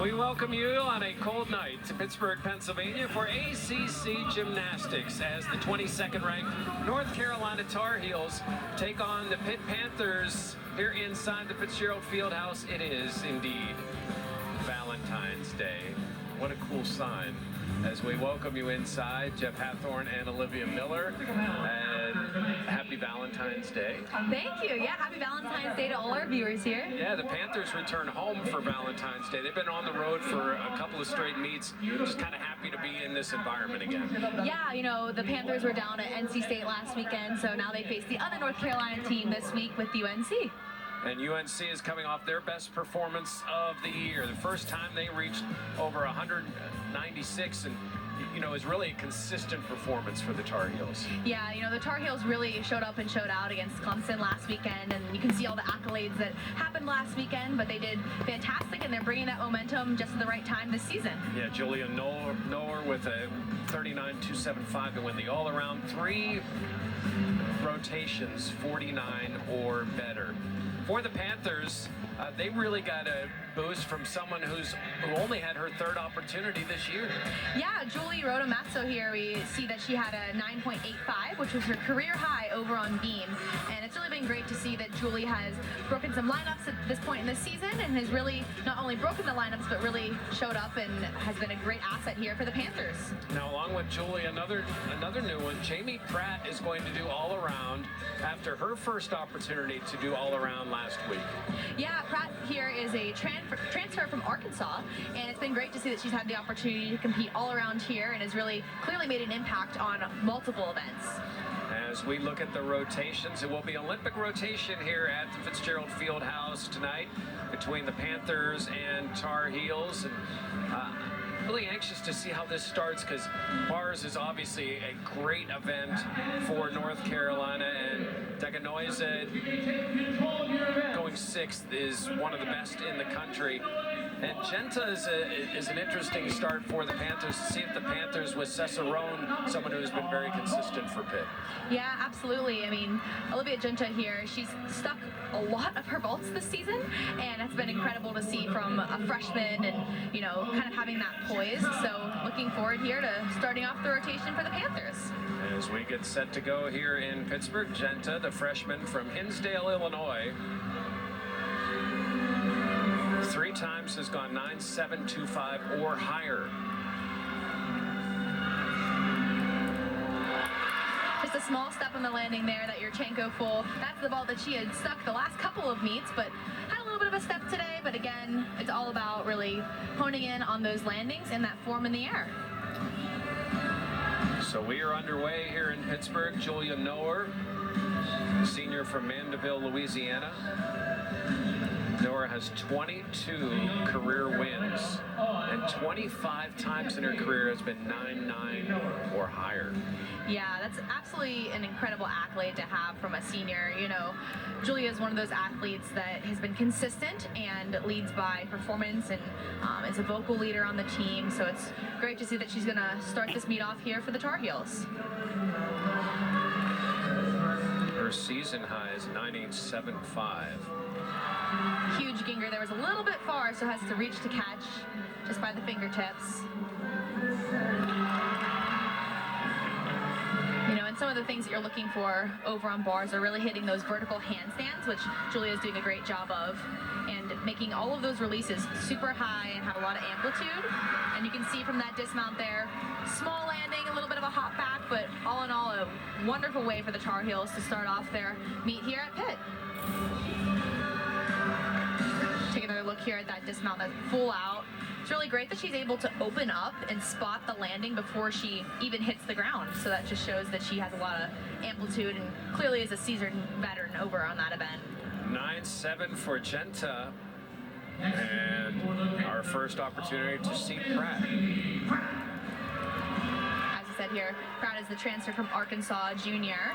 We welcome you on a cold night to Pittsburgh, Pennsylvania for ACC Gymnastics as the 22nd ranked North Carolina Tar Heels take on the Pitt Panthers here inside the Fitzgerald Fieldhouse. It is indeed Valentine's Day. What a cool sign. As we welcome you inside, Jeff Hathorn and Olivia Miller, and happy Valentine's Day. Thank you. Yeah, happy Valentine's Day to all our viewers here. Yeah, the Panthers return home for Valentine's Day. They've been on the road for a couple of straight meets. Just kind of happy to be in this environment again. Yeah, you know, the Panthers were down at NC State last weekend, so now they face the other North Carolina team this week with UNC. And UNC is coming off their best performance of the year. The first time they reached over 196, and you know, is really a consistent performance for the Tar Heels. Yeah, you know, the Tar Heels really showed up and showed out against Clemson last weekend, and you can see all the accolades that happened last weekend, but they did fantastic, and they're bringing that momentum just at the right time this season. Yeah, Julia Noer with a 39.275 to win the all-around. 3 rotations, 49 or better. For the Panthers, they really got a boost from someone who only had her 3rd opportunity this year. Yeah, Julie Rodamazzo here, we see that she had a 9.85, which was her career high over on beam. And it's really been great to see that Julie has broken some lineups at this point in the season and has really not only broken the lineups, but really showed up and has been a great asset here for the Panthers. Now, along with Julie, another new one, Jamie Pratt is going to do all around after her first opportunity to do all around last week. Yeah, Pratt here is a transfer from Arkansas, and it's been great to see that she's had the opportunity to compete all around here and has really clearly made an impact on multiple events. As we look at the rotations, it will be Olympic rotation here at the Fitzgerald Fieldhouse tonight between the Panthers and Tar Heels. And really anxious to see how this starts, because bars is obviously a great event for North Carolina, and Deganoiza going 6th is one of the best in the country. And Genta is an interesting start for the Panthers, to see if the Panthers with Cesarone, someone who's been very consistent for Pitt. Yeah, absolutely. I mean, Olivia Genta here, she's stuck a lot of her vaults this season, and it's been incredible to see from a freshman and, you know, kind of having that poise. So looking forward here to starting off the rotation for the Panthers. As we get set to go here in Pittsburgh, Genta, the freshman from Hinsdale, Illinois, 3 times has gone 9.725 or higher. Just a small step on the landing there, that Yurchenko full. That's the ball that she had stuck the last couple of meets, but had a little bit of a step today. But again, it's all about really honing in on those landings and that form in the air. So we are underway here in Pittsburgh. Julia Noer, senior from Mandeville, Louisiana. Noer has 22 career wins, and 25 times in her career has been 9.9 or higher. Yeah, that's absolutely an incredible accolade to have from a senior. You know, Julia is one of those athletes that has been consistent and leads by performance, and is a vocal leader on the team. So it's great to see that she's going to start this meet off here for the Tar Heels. Her season high is 9.875. Huge ginger there, was a little bit far, so has to reach to catch just by the fingertips. You know, and some of the things that you're looking for over on bars are really hitting those vertical handstands, which Julia is doing a great job of, and making all of those releases super high and have a lot of amplitude. And you can see from that dismount there, small landing, a little bit of a hop back, but all in all, a wonderful way for the Tar Heels to start off their meet here at Pitt. Take another look here at that dismount, that full out. It's really great that she's able to open up and spot the landing before she even hits the ground. So that just shows that she has a lot of amplitude and clearly is a seasoned veteran over on that event. 9.7 for Genta. And our first opportunity to see Pratt. As I said here, Pratt is the transfer from Arkansas junior,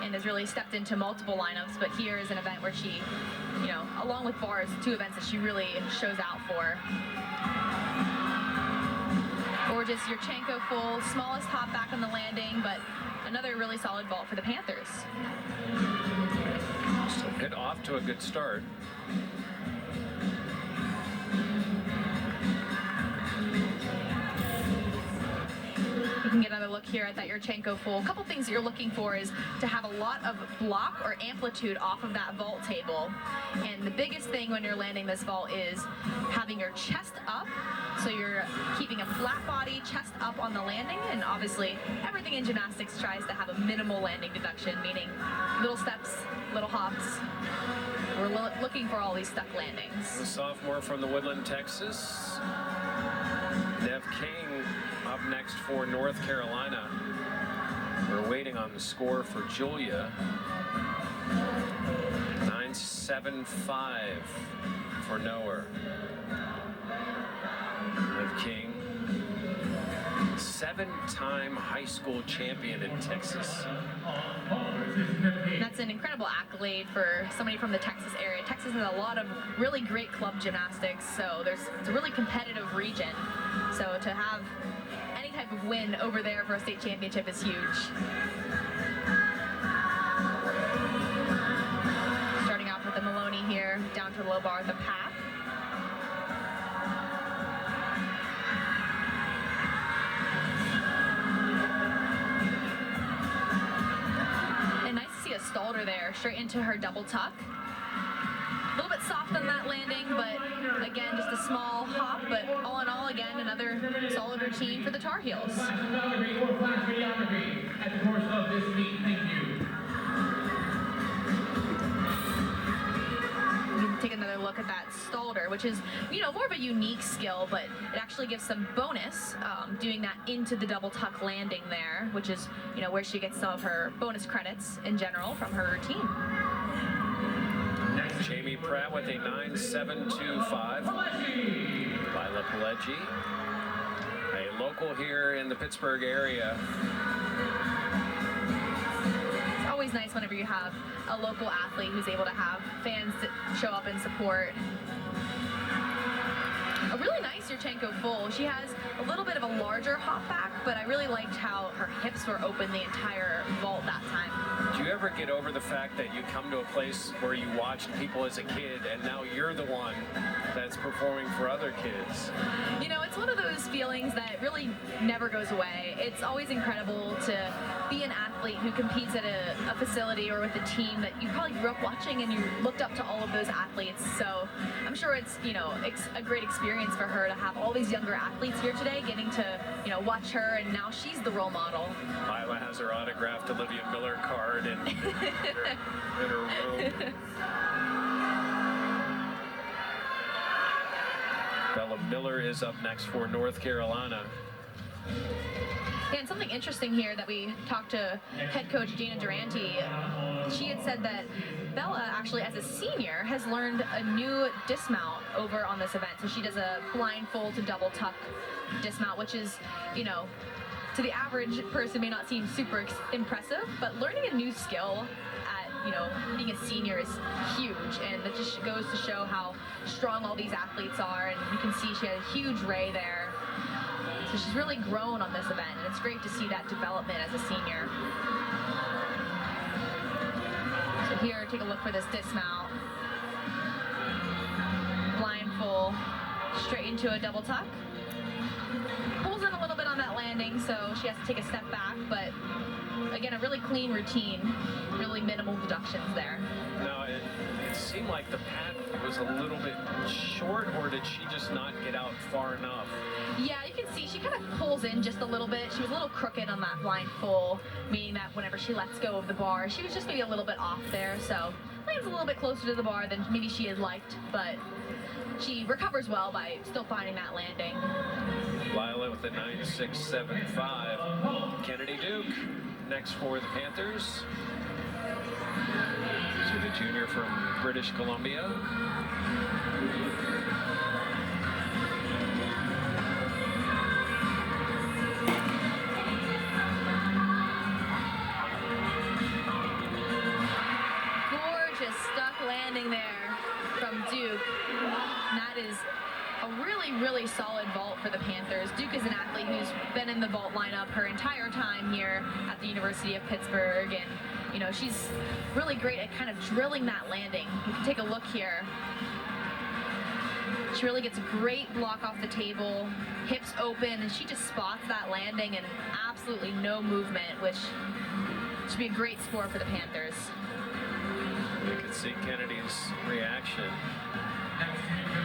and has really stepped into multiple lineups, but here is an event where she, you know, along with bars, 2 events that she really shows out for. Gorgeous Yurchenko full, smallest hop back on the landing, but another really solid vault for the Panthers. So Pitt off to a good start. look here at that Yurchenko full, a couple things that you're looking for is to have a lot of block or amplitude off of that vault table. And the biggest thing when you're landing this vault is having your chest up. So you're keeping a flat body, chest up on the landing, and obviously everything in gymnastics tries to have a minimal landing deduction, meaning little steps, little hops. We're looking for all these stuck landings. The sophomore from the Woodland, Texas, Nev King, up next for North Carolina. We're waiting on the score for Julia. 9.75 for Noah. Nev King, 7-time high school champion in Texas. That's an incredible accolade for somebody from the Texas area. Texas has a lot of really great club gymnastics, so it's a really competitive region. So to have any type of win over there for a state championship is huge. Starting off with the Maloney here, down to the low bar, the path. Stalder there, straight into her double tuck. A little bit soft on that landing, but again, just a small hop, but all in all, again, another solid routine for the Tar Heels. We can take another look at that Stalder, which is, more of a unique skill, but it actually gives some bonus doing that into the double tuck landing there, which is, where she gets some of her bonus credits in general from her routine. Jamie Pratt with a 9.725. Lila Pileggi, a local here in the Pittsburgh area. It's always nice whenever you have a local athlete who's able to have fans that show up and support. A really nice Yurchenko full. She has a little bit of a larger hop back, but I really liked how her hips were open the entire vault that time. Do you ever get over the fact that you come to a place where you watched people as a kid and now you're the one that's performing for other kids? It's one of those feelings that really never goes away. It's always incredible to be an athlete who competes at a facility or with a team that you probably grew up watching and you looked up to all of those athletes. So I'm sure it's, a great experience for her to have all these younger athletes here today, getting to, watch her, and now she's the role model. Lila has her autographed Olivia Miller card in her room. Bella Miller is up next for North Carolina. Yeah, and something interesting here that we talked to head coach Gina Durante, she had said that Bella actually as a senior has learned a new dismount over on this event. So she does a blindfold to double tuck dismount, which is, to the average person may not seem super impressive, but learning a new skill at, being a senior is huge, and it just goes to show how strong all these athletes are, and you can see she had a huge ray there. So she's really grown on this event, and it's great to see that development as a senior. So here, take a look for this dismount. Blind full, straight into a double tuck. Pulls in a little bit on that landing, so she has to take a step back, but again, a really clean routine, really minimal deductions there. Now, it seemed like the pad was a little bit short, or did she just not get out far enough? Yeah, you can see she kind of pulls in just a little bit. She was a little crooked on that blind full, meaning that whenever she lets go of the bar, she was just maybe a little bit off there. So lands a little bit closer to the bar than maybe she had liked, but she recovers well by still finding that landing. Lila with the 9.675. Kennedy Duke next for the Panthers. She's the junior from British Columbia. Gorgeous stuck landing there from Duke. That is a really, really solid vault for the Panthers. Duke is an athlete who's been in the vault lineup her entire time here at the University of Pittsburgh, and she's really great at kind of drilling that landing. You can take a look here. She really gets a great block off the table, hips open, and she just spots that landing and absolutely no movement, which should be a great score for the Panthers. You can see Kennedy's reaction.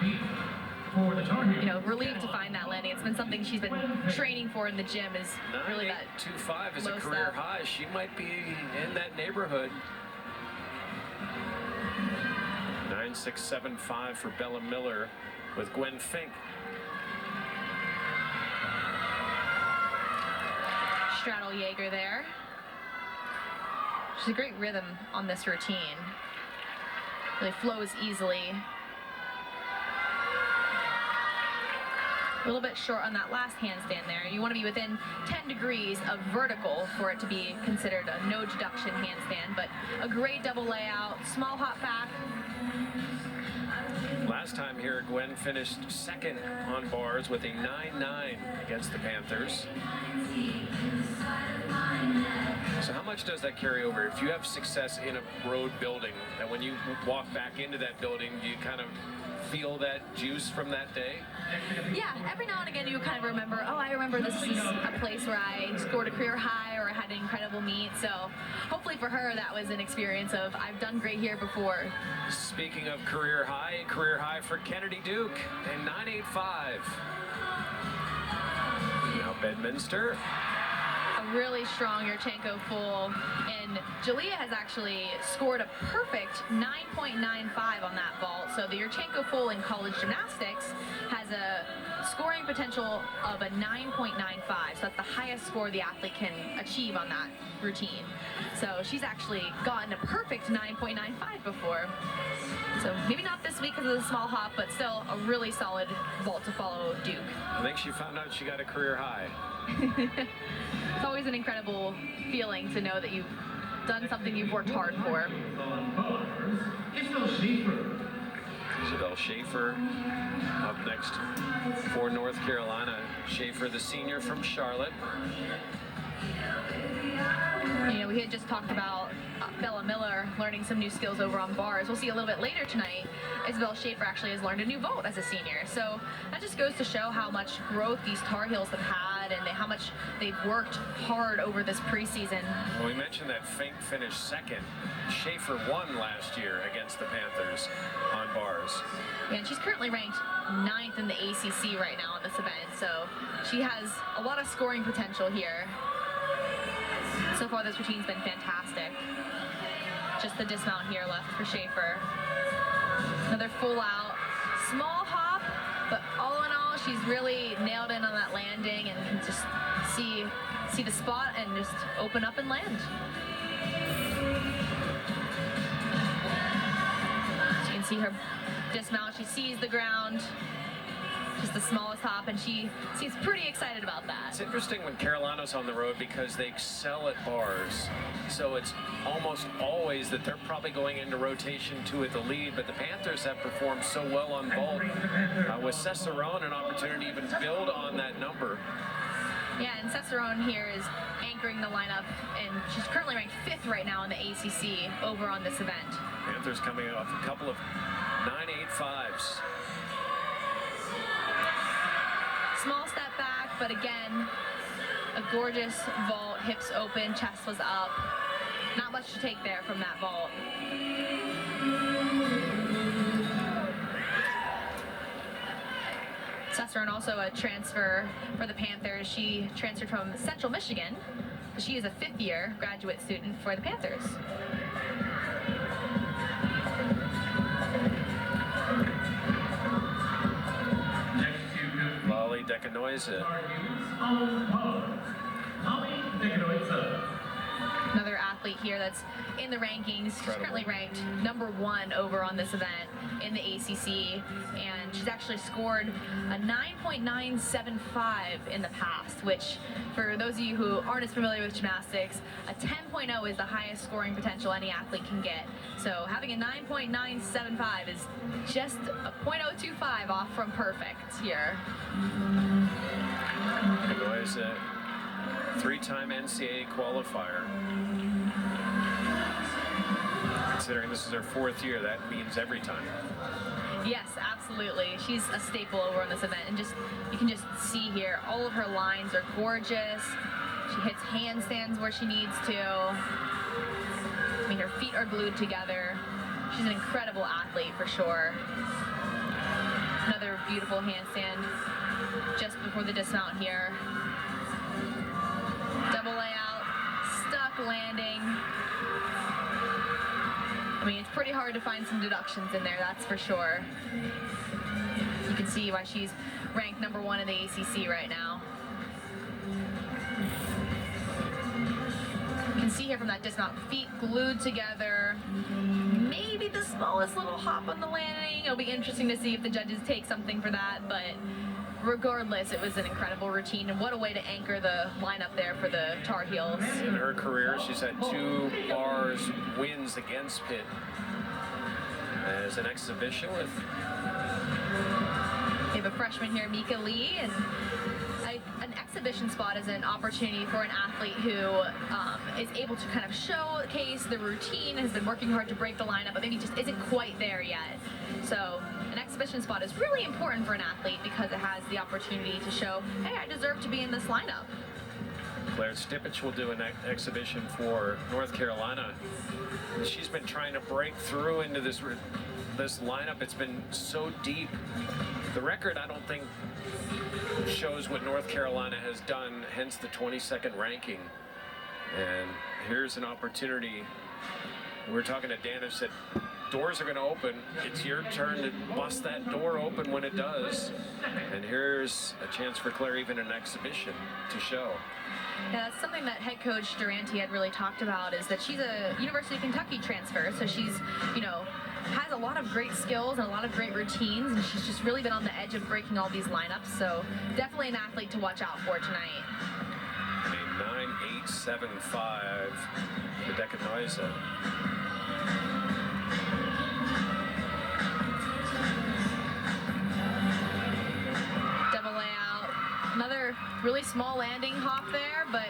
You know, relieved to find that landing. It's been something she's been training for in the gym, is really that 9.825 is a career high. She might be in that neighborhood. 9.675 for Bella Miller with Gwen Fink. Straddle Jaeger there. She's a great rhythm on this routine. Really flows easily. A little bit short on that last handstand there. You want to be within 10 degrees of vertical for it to be considered a no deduction handstand, but a great double layout, small hop back. Last time here, Gwen finished second on bars with a 9.9 against the Panthers. So how much does that carry over? If you have success in a road building, and when you walk back into that building, do you kind of feel that juice from that day? Yeah, every now and again you kind of remember, oh, I remember this is a place where I scored a career high or I had an incredible meet. So hopefully for her that was an experience of, I've done great here before. Speaking of career high for Kennedy Duke and 9.85. Now Bedminster. A really strong Yurchenko full, and Julia has actually scored a perfect 9.95 on that vault. So the Yurchenko full in college gymnastics has a scoring potential of a 9.95. So that's the highest score the athlete can achieve on that routine. So she's actually gotten a perfect 9.95 before. So maybe not this week because of the small hop, but still a really solid vault to follow Duke. I think she found out she got a career high. It's always an incredible feeling to know that you've done something you've worked hard for. Isabel Schaefer up next for North Carolina. Schaefer, the senior from Charlotte. You know, we had just talked about Bella Miller learning some new skills over on bars. We'll see a little bit later tonight, Isabel Schaefer actually has learned a new vault as a senior. So that just goes to show how much growth these Tar Heels have had and how much they've worked hard over this preseason. Well, we mentioned that Fink finished second. Schaefer won last year against the Panthers on bars. Yeah, and she's currently ranked 9th in the ACC right now in this event. So she has a lot of scoring potential here. So far, this routine's been fantastic. Just the dismount here left for Schaefer. Another full out, small hop, but all in all, she's really nailed in on that landing and can just see the spot and just open up and land. So you can see her dismount. She sees the ground. Just the smallest hop, and she seems pretty excited about that. It's interesting when Carolina's on the road because they excel at bars. So it's almost always that they're probably going into rotation 2 at the lead, but the Panthers have performed so well on vault. With Cesarone, an opportunity to even build on that number. Yeah, and Cesarone here is anchoring the lineup, and she's currently ranked 5th right now in the ACC over on this event. Panthers coming off a couple of 9.85s. Small step back, but again, a gorgeous vault, hips open, chest was up. Not much to take there from that vault. Cesarone also a transfer for the Panthers. She transferred from Central Michigan. She is a 5th-year graduate student for the Panthers. Dekanoiza. Another athlete here that's in the rankings. She's currently ranked #1 over on this event in the ACC, and she's actually scored a 9.975 in the past, which for those of you who aren't as familiar with gymnastics, a 10.0 is the highest scoring potential any athlete can get. So having a 9.975 is just a 0.025 off from perfect here. Dekanoiza, 3-time NCAA qualifier. Considering this is her 4th year, that means every time. Yes, absolutely. She's a staple over on this event, and you can just see here, all of her lines are gorgeous. She hits handstands where she needs to. I mean, her feet are glued together. She's an incredible athlete for sure. Another beautiful handstand just before the dismount here. Double layout, stuck landing. I mean, it's pretty hard to find some deductions in there, that's for sure. You can see why she's ranked #1 in the ACC right now. You can see here from that dismount, feet glued together. Maybe the smallest little hop on the landing. It'll be interesting to see if the judges take something for that, but regardless, it was an incredible routine, and what a way to anchor the lineup there for the Tar Heels. In her career, she's had 2 bars wins against Pitt as an exhibition with. We have a freshman here, Mika Lee, and an exhibition spot is an opportunity for an athlete who is able to kind of showcase the routine, has been working hard to break the lineup, but maybe just isn't quite there yet. So an exhibition spot is really important for an athlete because it has the opportunity to show, hey, I deserve to be in this lineup. Claire Stipich will do an exhibition for North Carolina. She's been trying to break through into this lineup. It's been so deep. The record, I don't think, shows what North Carolina has done, hence the 22nd ranking. And here's an opportunity. We were talking to Dan, who said, doors are going to open. It's your turn to bust that door open when it does. And here's a chance for Claire, even an exhibition, to show. Yeah, that's something that head coach Durante had really talked about, is that she's a University of Kentucky transfer, so she's, has a lot of great skills and a lot of great routines, and she's just really been on the edge of breaking all these lineups, so definitely an athlete to watch out for tonight. A 9.875 for Decanoisa. Double layout. Another really small landing hop there, but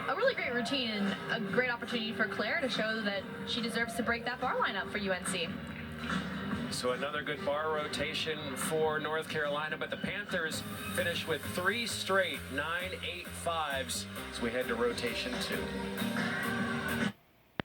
a really great routine and a great opportunity for Claire to show that she deserves to break that bar lineup for UNC. So another good bar rotation for North Carolina, but the Panthers finish with 3 straight 9.85s as we head to rotation 2.